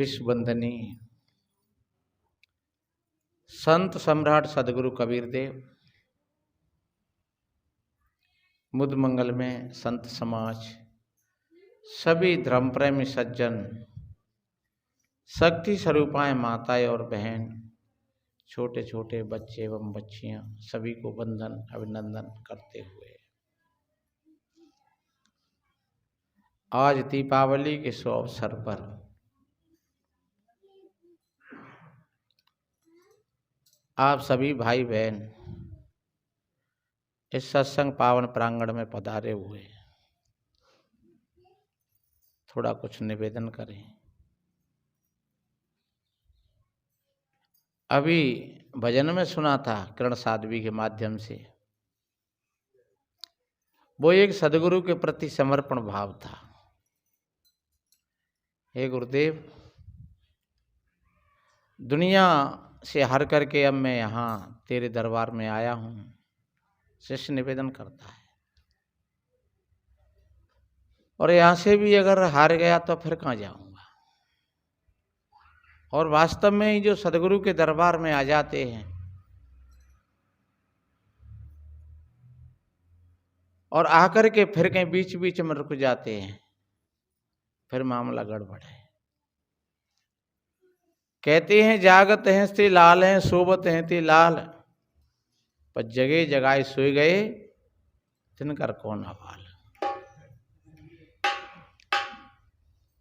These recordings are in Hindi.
विश्व वंदनीय संत सम्राट सदगुरु कबीर देव, मुद मंगल में संत समाज, सभी धर्म प्रेमी सज्जन, शक्ति स्वरूपाएं माताएं और बहन, छोटे छोटे बच्चे एवं बच्चियां, सभी को वंदन अभिनंदन करते हुए आज दीपावली के शुभ अवसर पर आप सभी भाई बहन इस सत्संग पावन प्रांगण में पधारे हुए थोड़ा कुछ निवेदन करें। अभी भजन में सुना था किरण साध्वी के माध्यम से, वो एक सदगुरु के प्रति समर्पण भाव था। हे गुरुदेव, दुनिया से हर करके अब मैं यहाँ तेरे दरबार में आया हूँ। शिष्य निवेदन करता है, और यहाँ से भी अगर हार गया तो फिर कहाँ जाऊँगा। और वास्तव में ही जो सदगुरु के दरबार में आ जाते हैं और आकर के फिर कहीं बीच बीच में रुक जाते हैं, फिर मामला गड़बड़ है। कहते हैं जागत हैं ते लाल हैं, सोबत हैं ते लाल, पर जगे जगाए सोए गए तिनकर कौन हवाल।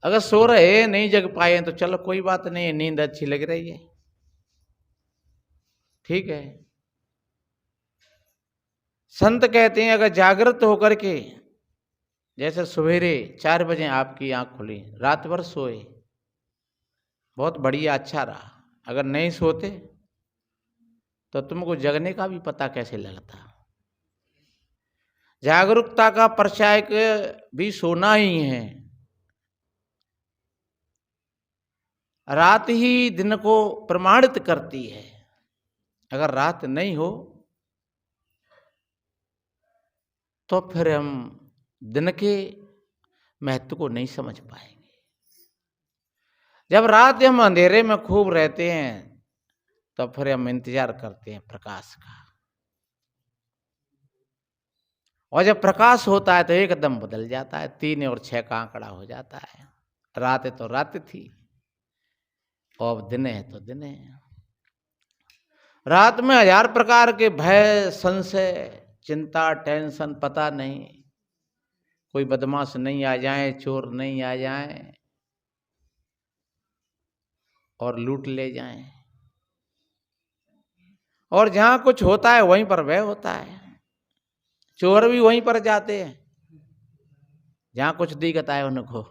अगर सो रहे नहीं जग पाए तो चलो कोई बात नहीं, नींद अच्छी लग रही है, ठीक है। संत कहते हैं अगर जागृत होकर के, जैसे सवेरे 4 बजे आपकी आंख खुली, रात भर सोए, बहुत बढ़िया, अच्छा रहा। अगर नहीं सोते तो तुमको जगने का भी पता कैसे लगता। जागरूकता का परिचायक भी सोना ही है। रात ही दिन को प्रमाणित करती है। अगर रात नहीं हो तो फिर हम दिन के महत्व को नहीं समझ पाएंगे। जब रात हम अंधेरे में खूब रहते हैं तो फिर हम इंतजार करते हैं प्रकाश का, और जब प्रकाश होता है तो एकदम बदल जाता है, 3 और 6 का आंकड़ा हो जाता है। रात है तो रात थी, और दिन है तो दिन है। रात में 1000 प्रकार के भय, संशय, चिंता, टेंशन, पता नहीं, कोई बदमाश नहीं आ जाए, चोर नहीं आ जाए और लूट ले जाएं। और जहां कुछ होता है वहीं पर भय होता है। चोर भी वहीं पर जाते हैं जहां कुछ दिखत है उनको,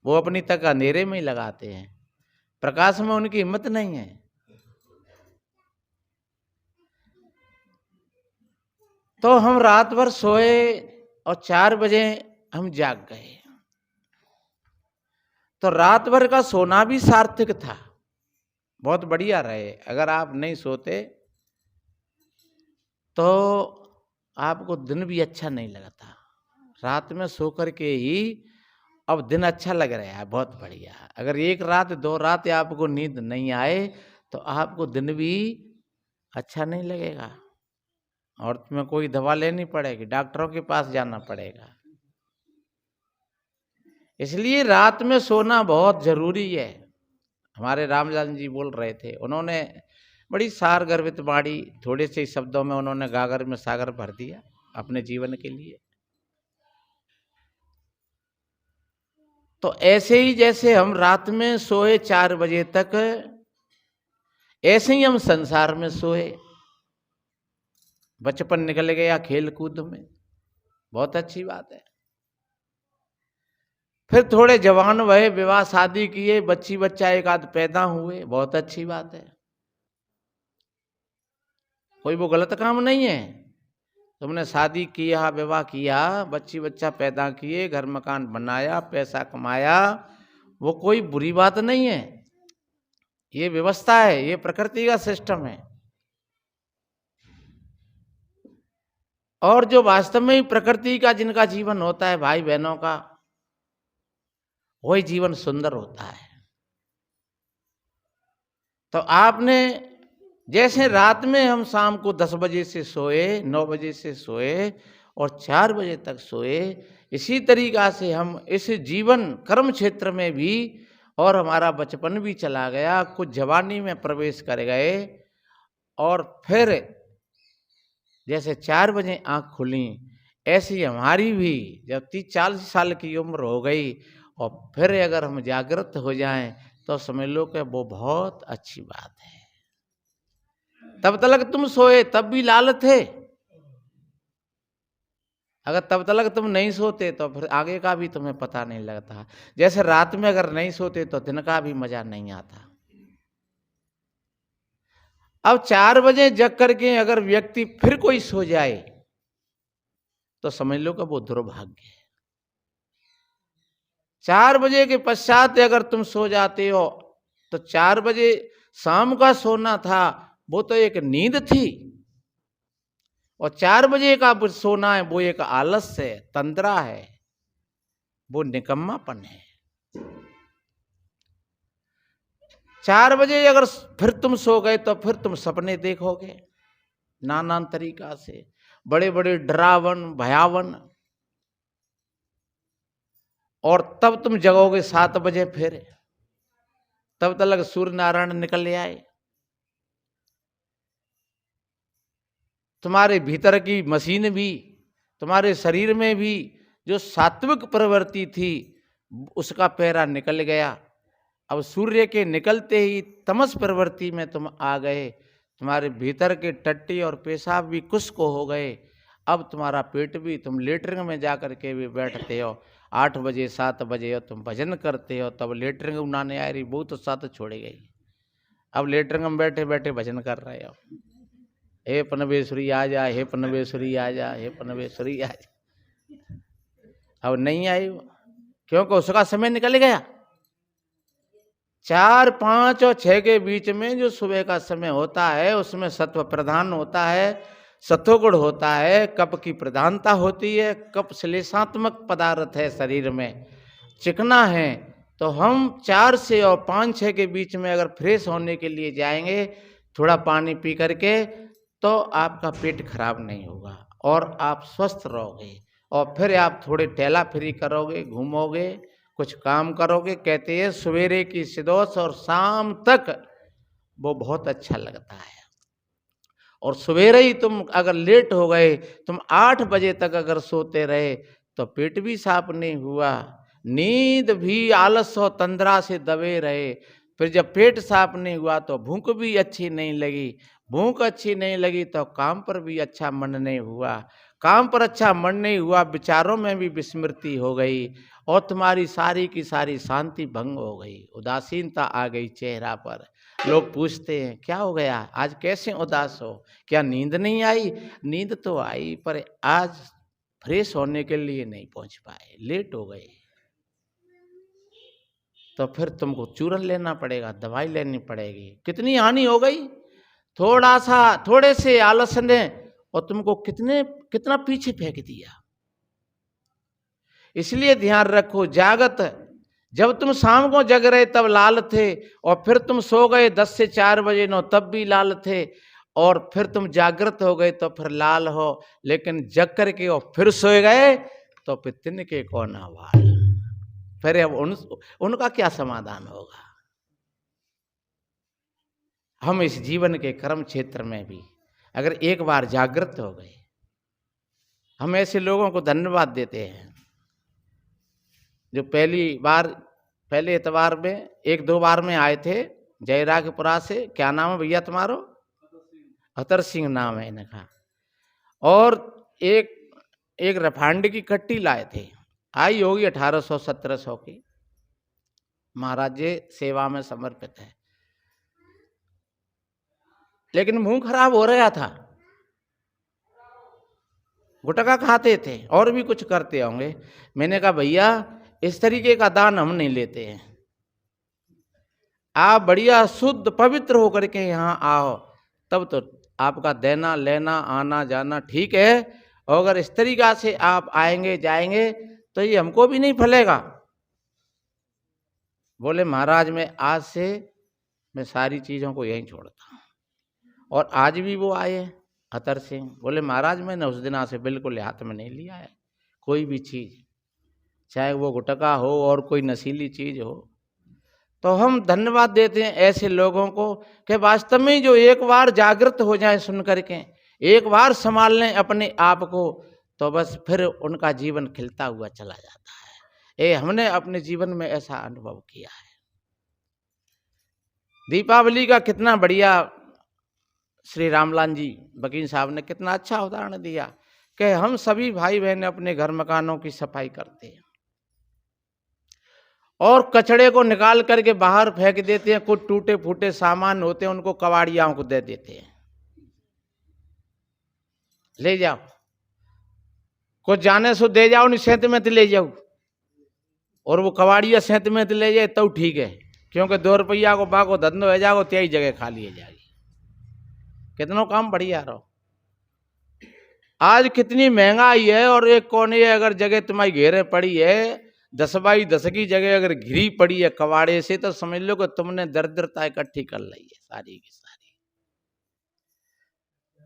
वो अपनी तक अंधेरे में ही लगाते हैं, प्रकाश में उनकी हिम्मत नहीं है। तो हम रात भर सोए और 4 बजे हम जाग गए, तो रात भर का सोना भी सार्थक था, बहुत बढ़िया रहे। अगर आप नहीं सोते तो आपको दिन भी अच्छा नहीं लगता। रात में सो कर के ही अब दिन अच्छा लग रहा है, बहुत बढ़िया। अगर 1 रात 2 रात आपको नींद नहीं आए तो आपको दिन भी अच्छा नहीं लगेगा, और तुम्हें कोई दवा लेनी पड़ेगी, डॉक्टरों के पास जाना पड़ेगा। इसलिए रात में सोना बहुत जरूरी है। हमारे रामलाल जी बोल रहे थे, उन्होंने बड़ी सार गर्भित बाड़ी, थोड़े से शब्दों में उन्होंने गागर में सागर भर दिया अपने जीवन के लिए। तो ऐसे ही जैसे हम रात में सोए 4 बजे तक, ऐसे ही हम संसार में सोए। बचपन निकल गया खेल कूद में, बहुत अच्छी बात है। फिर थोड़े जवान हुए, विवाह शादी किए, बच्ची बच्चा एक आध पैदा हुए, बहुत अच्छी बात है। कोई वो गलत काम नहीं है। तुमने शादी किया, विवाह किया, बच्ची बच्चा पैदा किए, घर मकान बनाया, पैसा कमाया, वो कोई बुरी बात नहीं है। ये व्यवस्था है, ये प्रकृति का सिस्टम है। और जो वास्तव में ही प्रकृति का जिनका जीवन होता है, भाई बहनों का, वही जीवन सुंदर होता है। तो आपने जैसे रात में हम शाम को 10 बजे से सोए, 9 बजे से सोए और 4 बजे तक सोए, इसी तरीक़ा से हम इस जीवन कर्म क्षेत्र में भी, और हमारा बचपन भी चला गया, कुछ जवानी में प्रवेश कर गए, और फिर जैसे 4 बजे आँख खुली, ऐसी हमारी भी जब 30-40 साल की उम्र हो गई और फिर अगर हम जागृत हो जाएं तो समझ लो कि वो बहुत अच्छी बात है। तब तक तुम सोए तब भी लाल थे, अगर तब तक तुम नहीं सोते तो फिर आगे का भी तुम्हें पता नहीं लगता। जैसे रात में अगर नहीं सोते तो दिन का भी मजा नहीं आता। अब 4 बजे जग करके अगर व्यक्ति फिर कोई सो जाए तो समझ लो कि वो दुर्भाग्य है। 4 बजे के पश्चात अगर तुम सो जाते हो तो 4 बजे शाम का सोना था, वो तो एक नींद थी, और 4 बजे का सोना है वो एक आलस्य है, तंद्रा है, वो निकम्मापन है। 4 बजे अगर फिर तुम सो गए तो फिर तुम सपने देखोगे नाना तरीका से, बड़े बड़े डरावन भयावन, और तब तुम जगोगे 7 बजे फिर, तब तक सूर्य नारायण निकल आए। तुम्हारे भीतर की मशीन भी, तुम्हारे शरीर में भी जो सात्विक प्रवृत्ति थी उसका पैरा निकल गया। अब सूर्य के निकलते ही तमस प्रवृत्ति में तुम आ गए, तुम्हारे भीतर के टट्टी और पेशाब भी कुछ को हो गए। अब तुम्हारा पेट भी, तुम लेटरिंग में जा कर के भी बैठते हो 8 बजे 7 बजे, हो तुम भजन करते हो, तब लेटरिंग उड़ाने आ रही, वो तो साथ छोड़ी गई। अब लेटरिंग में बैठे बैठे भजन कर रहे हो, हे पनवेश्वरी आ जा, हे पनवेश्वरी आ जा, हे पनवेश्वरी आ जा। अब नहीं आई क्योंकि उसका समय निकल गया। 4, 5 और 6 के बीच में जो सुबह का समय होता है उसमें सत्व प्रधान होता है, सत्वगुण होता है, कप की प्रधानता होती है, कप श्लेषात्मक पदार्थ है, शरीर में चिकना है। तो हम 4 से और 5-6 के बीच में अगर फ्रेश होने के लिए जाएंगे थोड़ा पानी पी करके, तो आपका पेट खराब नहीं होगा और आप स्वस्थ रहोगे, और फिर आप थोड़े टहला फिरी करोगे, घूमोगे, कुछ काम करोगे। कहते हैं सवेरे की सिदोस और शाम तक वो बहुत अच्छा लगता है। और सवेरे ही तुम अगर लेट हो गए, तुम 8 बजे तक अगर सोते रहे तो पेट भी साफ नहीं हुआ, नींद भी आलस और तंद्रा से दबे रहे, फिर जब पेट साफ नहीं हुआ तो भूख भी अच्छी नहीं लगी, भूख अच्छी नहीं लगी तो काम पर भी अच्छा मन नहीं हुआ, काम पर अच्छा मन नहीं हुआ, विचारों में भी विस्मृति हो गई, और तुम्हारी सारी की सारी शांति भंग हो गई, उदासीनता आ गई चेहरा पर। लोग पूछते हैं क्या हो गया, आज कैसे उदास हो, क्या नींद नहीं आई? नींद तो आई पर आज फ्रेश होने के लिए नहीं पहुंच पाए, लेट हो गए। तो फिर तुमको चूरन लेना पड़ेगा, दवाई लेनी पड़ेगी। कितनी हानि हो गई, थोड़े से आलस ने और तुमको कितना पीछे फेंक दिया। इसलिए ध्यान रखो, जागत जब तुम शाम को जग रहे तब लाल थे, और फिर तुम सो गए 10 से 4 बजे नो तब भी लाल थे, और फिर तुम जागृत हो गए तो फिर लाल हो, लेकिन जग करके और फिर सोए गए तो फिर तिनके कौन आवाज, फिर अब उनका क्या समाधान होगा। हम इस जीवन के कर्म क्षेत्र में भी अगर एक बार जागृत हो गए, हम ऐसे लोगों को धन्यवाद देते हैं जो पहले इतवार में 1-2 बार में आए थे जयरागपुरा से। क्या नाम है भैया तुम्हारो? अतर सिंह नाम है इनका। और एक रफांड की कट्टी लाए थे, आई होगी 1800-1700 की, महाराज जी सेवा में समर्पित है, लेकिन मुंह खराब हो रहा था, गुटखा खाते थे और भी कुछ करते होंगे। मैंने कहा भैया इस तरीके का दान हम नहीं लेते हैं, आप बढ़िया शुद्ध पवित्र होकर के यहाँ आओ, तब तो आपका देना लेना आना जाना ठीक है, और अगर इस तरीका से आप आएंगे जाएंगे तो ये हमको भी नहीं फलेगा। बोले महाराज मैं आज से मैं सारी चीज़ों को यहीं छोड़ता हूँ। और आज भी वो आए अतर सिंह, बोले महाराज मैंने उस दिन से बिल्कुल हाथ में नहीं लिया है कोई भी चीज़, चाहे वो गुटखा हो और कोई नशीली चीज़ हो। तो हम धन्यवाद देते हैं ऐसे लोगों को कि वास्तव में जो एक बार जागृत हो जाए सुन करके, एक बार संभाल लें अपने आप को, तो बस फिर उनका जीवन खिलता हुआ चला जाता है। ये हमने अपने जीवन में ऐसा अनुभव किया है। दीपावली का कितना बढ़िया श्री रामलाल जी वकील साहब ने कितना अच्छा उदाहरण दिया कि हम सभी भाई बहन अपने घर मकानों की सफाई करते हैं और कचड़े को निकाल करके बाहर फेंक देते हैं। कुछ टूटे फूटे सामान होते हैं उनको कबाड़ियाओं को दे देते हैं, ले जाओ, कुछ जाने सो दे जाओ, नहीं सेंत में तो ले जाओ, और वो कबाड़िया सेंत में तो ले जाए तो ठीक है, क्योंकि 2 रुपया को बाको धंधो है जाओ त्याई जगह खाली है जाएगी। कितनो काम बढ़िया रहो। आज कितनी महंगाई है और एक कोने अगर जगह तुम्हारी घेरे पड़ी है 10 बाई 10 की जगह अगर घिरी पड़ी है कबाड़े से, तो समझ लो कि तुमने दरिद्रता इकट्ठी कर ली है सारी की सारी।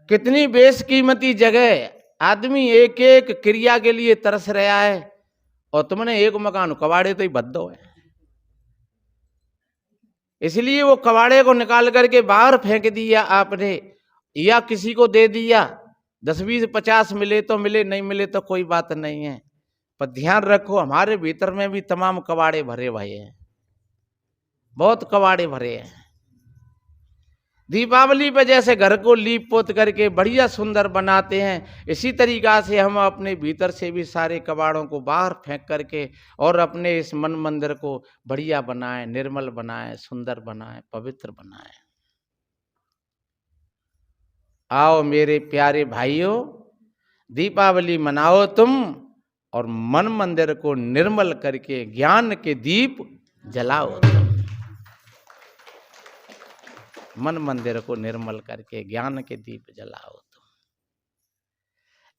कितनी बेशकीमती जगह, आदमी एक एक क्रिया के लिए तरस रहा है और तुमने एक मकान कबाड़े तो ही बद्दो है। इसलिए वो कबाड़े को निकाल करके बाहर फेंक दिया आपने, या किसी को दे दिया। 10 20 50 मिले तो मिले, नहीं मिले तो कोई बात नहीं है, पर ध्यान रखो हमारे भीतर में भी तमाम कबाड़े भरे हुए हैं, बहुत कबाड़े भरे हैं। दीपावली पे जैसे घर को लीप पोत करके बढ़िया सुंदर बनाते हैं, इसी तरीका से हम अपने भीतर से भी सारे कबाड़ों को बाहर फेंक करके और अपने इस मन मंदिर को बढ़िया बनाएं, निर्मल बनाएं, सुंदर बनाएं, पवित्र बनाएं। आओ मेरे प्यारे भाइयों, दीपावली मनाओ तुम और मन मंदिर को निर्मल करके ज्ञान के दीप जलाओ तुम। मन मंदिर को निर्मल करके ज्ञान के दीप जलाओ तुम।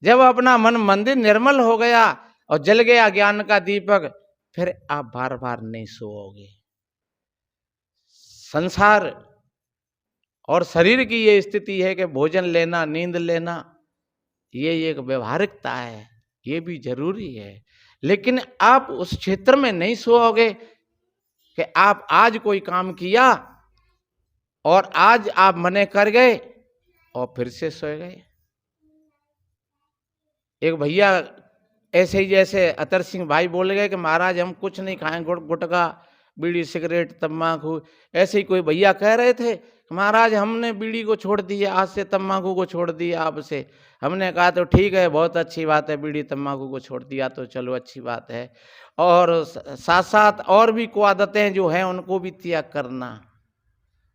जब अपना मन मंदिर निर्मल हो गया और जल गया ज्ञान का दीपक, फिर आप बार बार नहीं सोओगे। संसार और शरीर की ये स्थिति है कि भोजन लेना, नींद लेना, ये एक व्यवहारिकता है, ये भी जरूरी है, लेकिन आप उस क्षेत्र में नहीं सोओगे कि आप आज कोई काम किया और आज आप मने कर गए और फिर से सो गए। एक भैया ऐसे ही जैसे अतर सिंह भाई बोल गए कि महाराज हम कुछ नहीं खाएं, गुटखा बीड़ी सिगरेट तम्बाकू, ऐसे ही कोई भैया कह रहे थे महाराज हमने बीड़ी को छोड़ दिया, आज से तम्बाकू को छोड़ दिया आपसे। हमने कहा तो ठीक है, बहुत अच्छी बात है, बीड़ी तम्बाकू को छोड़ दिया तो चलो अच्छी बात है, और साथ साथ और भी को आदतें जो हैं उनको भी त्याग करना।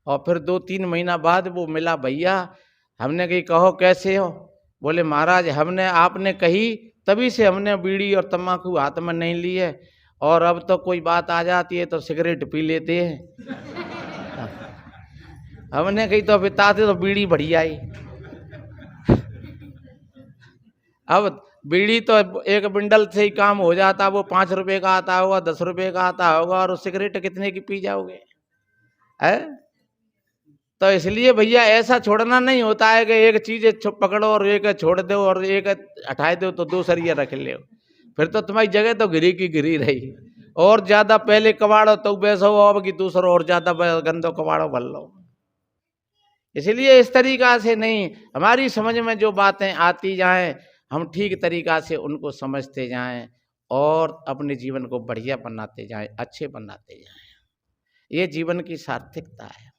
और फिर 2-3 महीना बाद वो मिला भैया, हमने कही कहो कैसे हो? बोले महाराज हमने आपने कही तभी से हमने बीड़ी और तम्बाकू हाथ में नहीं ली है, और अब तो कोई बात आ जाती है तो सिगरेट पी लेते हैं। हमने कही तो बिताते तो बीड़ी बढ़िया ही। अब बीड़ी तो एक बिंडल से ही काम हो जाता, वो 5 रुपए का आता होगा, 10 रुपए का आता होगा, और सिगरेट कितने की पी जाओगे है? तो इसलिए भैया ऐसा छोड़ना नहीं होता है कि एक चीज पकड़ो और एक छोड़ दो और एक हटा दो तो 2 सरिया रख ले, फिर तो तुम्हारी जगह तो गिरी की गिरी रही। और ज्यादा पहले कबाड़ो तो बैसो, अब की दूसरो और ज्यादा गंदो कबाड़ो भर लो। इसलिए इस तरीका से नहीं, हमारी समझ में जो बातें आती जाएं हम ठीक तरीका से उनको समझते जाएं और अपने जीवन को बढ़िया बनाते जाएं, अच्छे बनाते जाएं। ये जीवन की सार्थकता है,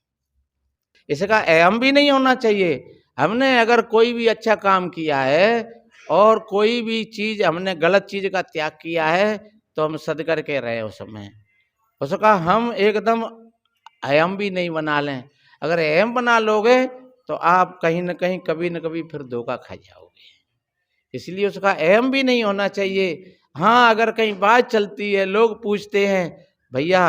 इसका अहम भी नहीं होना चाहिए। हमने अगर कोई भी अच्छा काम किया है और कोई भी चीज हमने गलत चीज का त्याग किया है तो हम सद करके रहे उस समय, उसका हम एकदम अहम भी नहीं बना लें। अगर अहम बना लोगे तो आप कहीं न कहीं कभी न कभी फिर धोखा खा जाओगे, इसलिए उसका अहम भी नहीं होना चाहिए। हाँ, अगर कहीं बात चलती है, लोग पूछते हैं भैया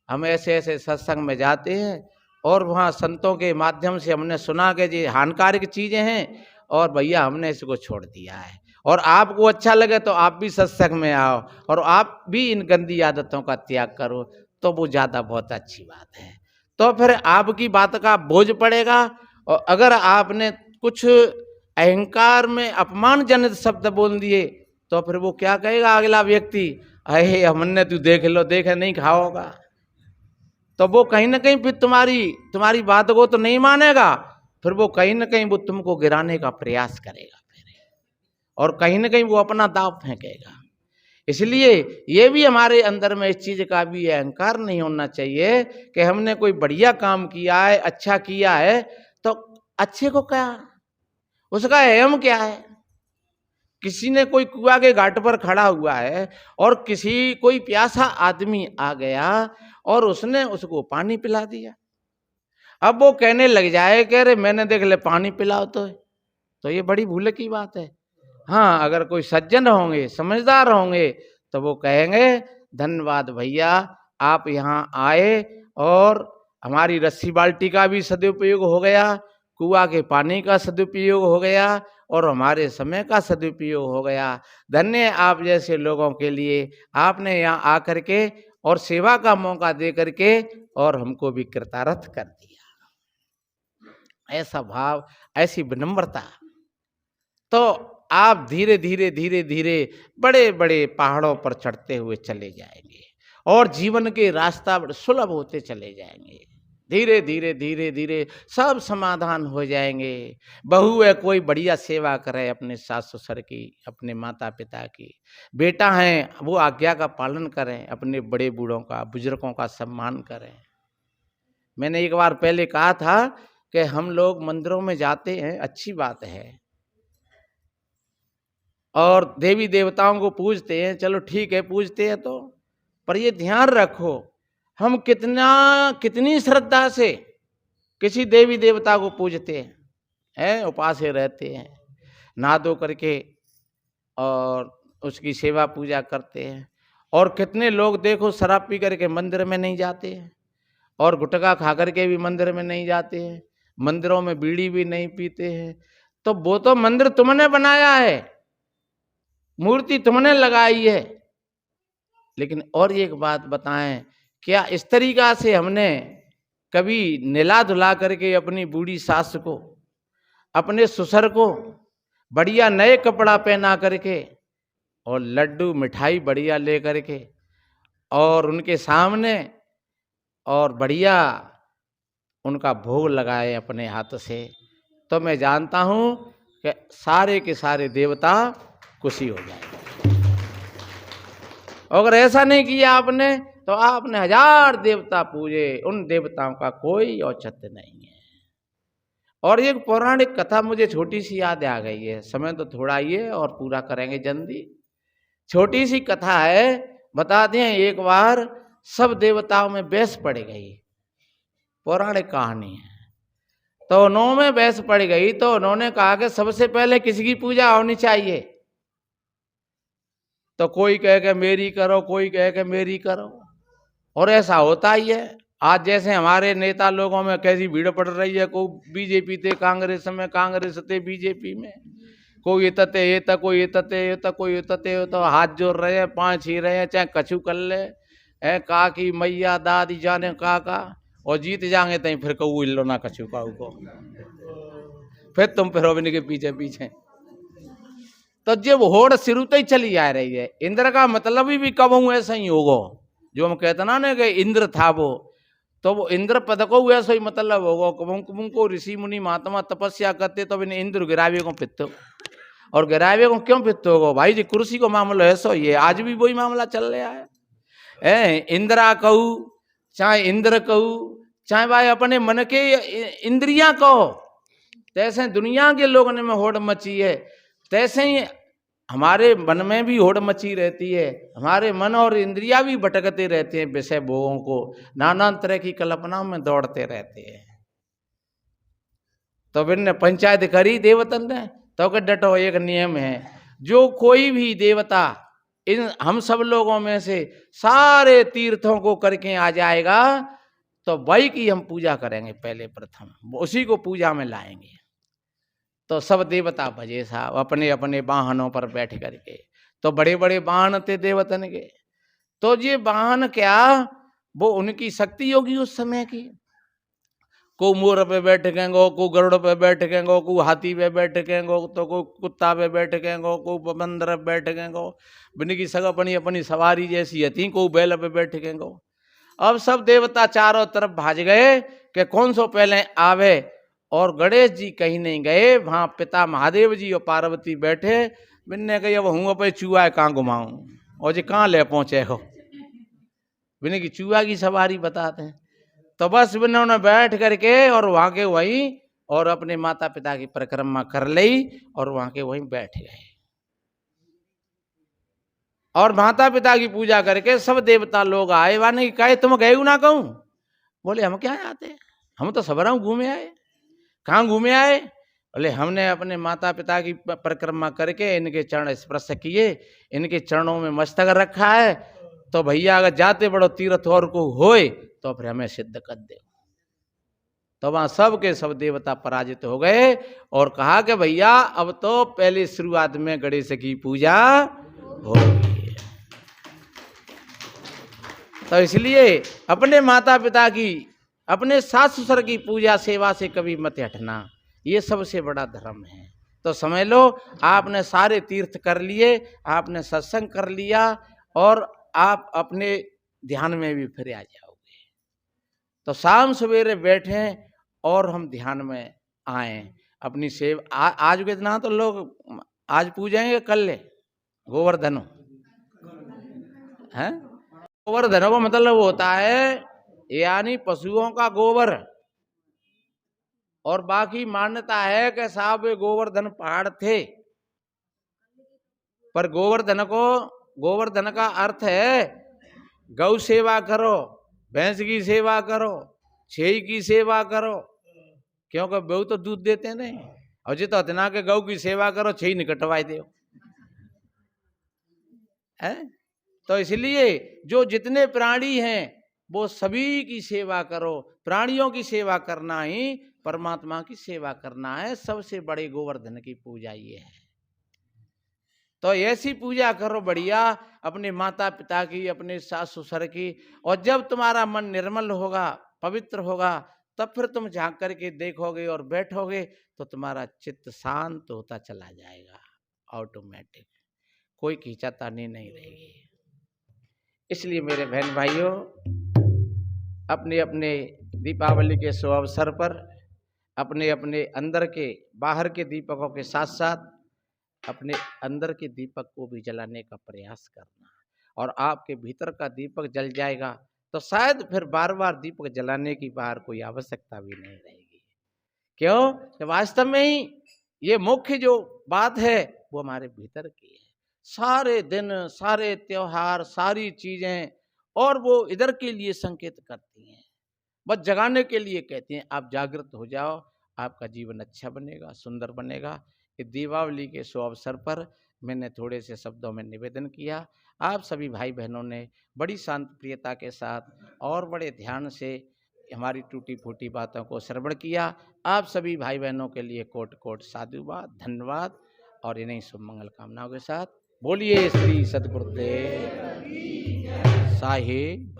हम ऐसे ऐसे सत्संग में जाते हैं और वहाँ संतों के माध्यम से हमने सुना कि ये हानिकारक चीज़ें हैं और भैया हमने इसको छोड़ दिया है, और आपको अच्छा लगे तो आप भी सत्संग में आओ और आप भी इन गंदी आदतों का त्याग करो, तो वो ज़्यादा बहुत अच्छी बात है। तो फिर आपकी बात का बोझ पड़ेगा, और अगर आपने कुछ अहंकार में अपमानजनक शब्द बोल दिए तो फिर वो क्या कहेगा अगला व्यक्ति, अहे हमने तू देख लो, देखे नहीं खाओगा। तो वो कहीं ना कहीं फिर तुम्हारी बात को तो नहीं मानेगा, फिर वो कहीं ना कहीं वो तुमको गिराने का प्रयास करेगा फिर, और कहीं ना कहीं वो अपना दाव फेंकेगा। इसलिए ये भी हमारे अंदर में इस चीज का भी अहंकार नहीं होना चाहिए कि हमने कोई बढ़िया काम किया है, अच्छा किया है, तो अच्छे को क्या, उसका अहम क्या है। किसी ने कोई कुआं के घाट पर खड़ा हुआ है और कोई प्यासा आदमी आ गया और उसने उसको पानी पिला दिया, अब वो कहने लग जाए कि अरे मैंने देख ले पानी पिलाओ, तो ये बड़ी भूल की बात है। हाँ, अगर कोई सज्जन होंगे, समझदार होंगे, तो वो कहेंगे धन्यवाद भैया, आप यहाँ आए और हमारी रस्सी बाल्टी का भी सदुपयोग हो गया, कुआं के पानी का सदुपयोग हो गया और हमारे समय का सदुपयोग हो गया। धन्य आप जैसे लोगों के लिए, आपने यहाँ आकर के और सेवा का मौका दे करके और हमको भी कृतार्थ कर दिया। ऐसा भाव, ऐसी विनम्रता, तो आप धीरे धीरे धीरे धीरे बड़े बड़े पहाड़ों पर चढ़ते हुए चले जाएंगे और जीवन के रास्ता सुलभ होते चले जाएंगे। धीरे धीरे धीरे धीरे सब समाधान हो जाएंगे। बहू है कोई बढ़िया सेवा करे अपने सास ससुर की, अपने माता पिता की, बेटा है वो आज्ञा का पालन करें, अपने बड़े बूढ़ों का, बुजुर्गों का सम्मान करें। मैंने एक बार पहले कहा था कि हम लोग मंदिरों में जाते हैं, अच्छी बात है, और देवी देवताओं को पूजते हैं, चलो ठीक है पूजते हैं, तो पर ये ध्यान रखो हम कितनी श्रद्धा से किसी देवी देवता को पूजते हैं, उपासे रहते हैं, नहा धो करके और उसकी सेवा पूजा करते हैं। और कितने लोग देखो शराब पी करके मंदिर में नहीं जाते हैं और गुटखा खा करके भी मंदिर में नहीं जाते हैं, मंदिरों में बीड़ी भी नहीं पीते हैं। तो वो तो मंदिर तुमने बनाया है, मूर्ति तुमने लगाई है, लेकिन और एक बात बताएं, क्या इस तरीका से हमने कभी निला धुला करके अपनी बूढ़ी सास को, अपने ससुर को बढ़िया नए कपड़ा पहना करके और लड्डू मिठाई बढ़िया ले करके और उनके सामने और बढ़िया उनका भोग लगाए अपने हाथ से, तो मैं जानता हूं कि सारे के सारे देवता खुशी हो जाएंगे। अगर ऐसा नहीं किया आपने तो आपने 1000 देवता पूजे, उन देवताओं का कोई औचित्य नहीं है। और एक पौराणिक कथा मुझे छोटी सी याद आ गई है, समय तो थोड़ा ही है और पूरा करेंगे जल्दी। छोटी सी कथा है, बता दें, एक बार सब देवताओं में बहस पड़ गई, पौराणिक कहानी है। तो उन्होंने बहस पड़ गई तो उन्होंने कहा कि सबसे पहले किसकी पूजा होनी चाहिए, तो कोई कहे कि मेरी करो, कोई कहे कि मेरी करो। और ऐसा होता ही है, आज जैसे हमारे नेता लोगों में कैसी भीड़ पड़ रही है, कोई बीजेपी थे कांग्रेस में, कांग्रेस थे बीजेपी में, कोई इतते ये तक, कोई इतते ये तक, कोई इतते, तो हाथ जोड़ रहे हैं, पाँच ही रहे हैं, चाहे कछु कर ले है का की मैया दादी जाने का, और जीत जाएंगे तो फिर कहू लो ना कछु का को, फिर तुम फिर के पीछे पीछे। तो जब होड़ सिरुते ही चली आ रही है, इंद्र का मतलब भी कब ऐसा ही होगा, जो हम कहते ना कि इंद्र था वो, तो वो इंद्र पद को ऐसा ही मतलब होगा। को ऋषि मुनि महात्मा तपस्या करते तो इंद्र गिरावे को पित्तो, और गिरावे को क्यों पित्तो होगा भाई जी, कुर्सी को मामला ऐसा ही है, आज भी वही मामला चल रहा है। इंद्रा कहू चाहे इंद्र कहू, चाहे भाई अपने मन के इंद्रियां कहो, तैसे दुनिया के लोगों में होड़ मची है, तैसे ही हमारे मन में भी होड़ मची रहती है। हमारे मन और इंद्रियां भी भटकते रहते हैं, विषय भोगों को, नाना तरह की कल्पनाओं में दौड़ते रहते हैं। तो फिर पंचायत करी देवतन ने, तो के डटो एक नियम है, जो कोई भी देवता इन हम सब लोगों में से सारे तीर्थों को करके आ जाएगा, तो वही की हम पूजा करेंगे, पहले प्रथम उसी को पूजा में लाएंगे। तो सब देवता भजे साहब अपने अपने वाहनों पर बैठ करके, तो बड़े बड़े वाहन थे देवतन के, तो ये वाहन क्या वो उनकी शक्ति होगी उस समय की। को मोर पे बैठेंगो, को गरुड़ पे बैठेंगो, को हाथी पे बैठेंगो, तो को कुत्ता पे बैठेंगो, को बंदर पे बैठेंगो। बिनकी सब अपनी अपनी सवारी जैसी हती, को बैल पे बैठेंगो। अब सब देवता चारों तरफ भाज गए कि कौन सो पहले आवे, और गणेश जी कहीं नहीं गए। वहां पिता महादेव जी और पार्वती बैठे। बिन्ने कही अब हूँ पे चूहा कहाँ घुमाऊं, और जी कहाँ ले पहुंचे हो। बिन्ने की चूहा की सवारी बताते हैं। तो बस उन्होंने बैठ करके और वहां के वहीं और अपने माता पिता की परिक्रमा कर ली और वहां के वहीं बैठ गए। और माता पिता की पूजा करके सब देवता लोग आए। वाने कहे तुम गए ना कहूं। बोले हम क्या आते, हम तो सबराऊ घूमे आए। कहाँ घूमे आए? बोले हमने अपने माता पिता की परिक्रमा करके इनके चरण स्पर्श किए, इनके चरणों में मस्तक रखा है। तो भैया अगर जाते बड़ो तीर्थ और को होए तो फिर हमें सिद्ध कर दे। तो वहां सब के सब देवता पराजित हो गए और कहा कि भैया अब तो पहले शुरुआत में गणेश की पूजा होगी। तो इसलिए अपने माता पिता की, अपने सास ससुर की पूजा सेवा से कभी मत हटना, ये सबसे बड़ा धर्म है। तो समझ लो आपने सारे तीर्थ कर लिए, आपने सत्संग कर लिया और आप अपने ध्यान में भी फिर आ जाओगे। तो शाम सवेरे बैठे और हम ध्यान में आए अपनी सेवा। आज के दिन तो लोग आज पूजेंगे, कल ले गोवर्धन है। गोवर्धन का मतलब होता है यानी पशुओं का गोबर। और बाकी मान्यता है कि साहब वे गोवर्धन पहाड़ थे, पर गोवर्धन का अर्थ है गौ सेवा करो, भैंस की सेवा करो, छेई की सेवा करो, क्योंकि गौ तो दूध देते नहीं। और जी तो इतना के गौ की सेवा करो, छेई नहीं कटवाए दो है। तो इसलिए जो जितने प्राणी हैं वो सभी की सेवा करो। प्राणियों की सेवा करना ही परमात्मा की सेवा करना है। सबसे बड़े गोवर्धन की पूजा ये है। तो ऐसी पूजा करो बढ़िया, अपने माता पिता की, अपने सास ससुर की। और जब तुम्हारा मन निर्मल होगा, पवित्र होगा, तब फिर तुम झांक करके देखोगे और बैठोगे तो तुम्हारा चित्त शांत होता चला जाएगा ऑटोमेटिक, कोई खींचातानी नहीं रहेगी। इसलिए मेरे बहन भाइयों, अपने अपने दीपावली के शुभ अवसर पर अपने अपने अंदर के बाहर के दीपकों के साथ साथ अपने अंदर के दीपक को भी जलाने का प्रयास करना। और आपके भीतर का दीपक जल जाएगा तो शायद फिर बार बार दीपक जलाने की बाहर कोई आवश्यकता भी नहीं रहेगी। क्यों? कि वास्तव में ही ये मुख्य जो बात है वो हमारे भीतर की है। सारे दिन, सारे त्योहार, सारी चीजें और वो इधर के लिए संकेत करती हैं, बस जगाने के लिए कहती हैं आप जागृत हो जाओ, आपका जीवन अच्छा बनेगा, सुंदर बनेगा। कि दीपावली के शुभ अवसर पर मैंने थोड़े से शब्दों में निवेदन किया। आप सभी भाई बहनों ने बड़ी शांत प्रियता के साथ और बड़े ध्यान से हमारी टूटी फूटी बातों को श्रवण किया। आप सभी भाई बहनों के लिए कोट कोट साधुवाद, धन्यवाद। और इन्हीं शुभ मंगल कामनाओं के साथ बोलिए श्री सद्गुरुदेव साहिब।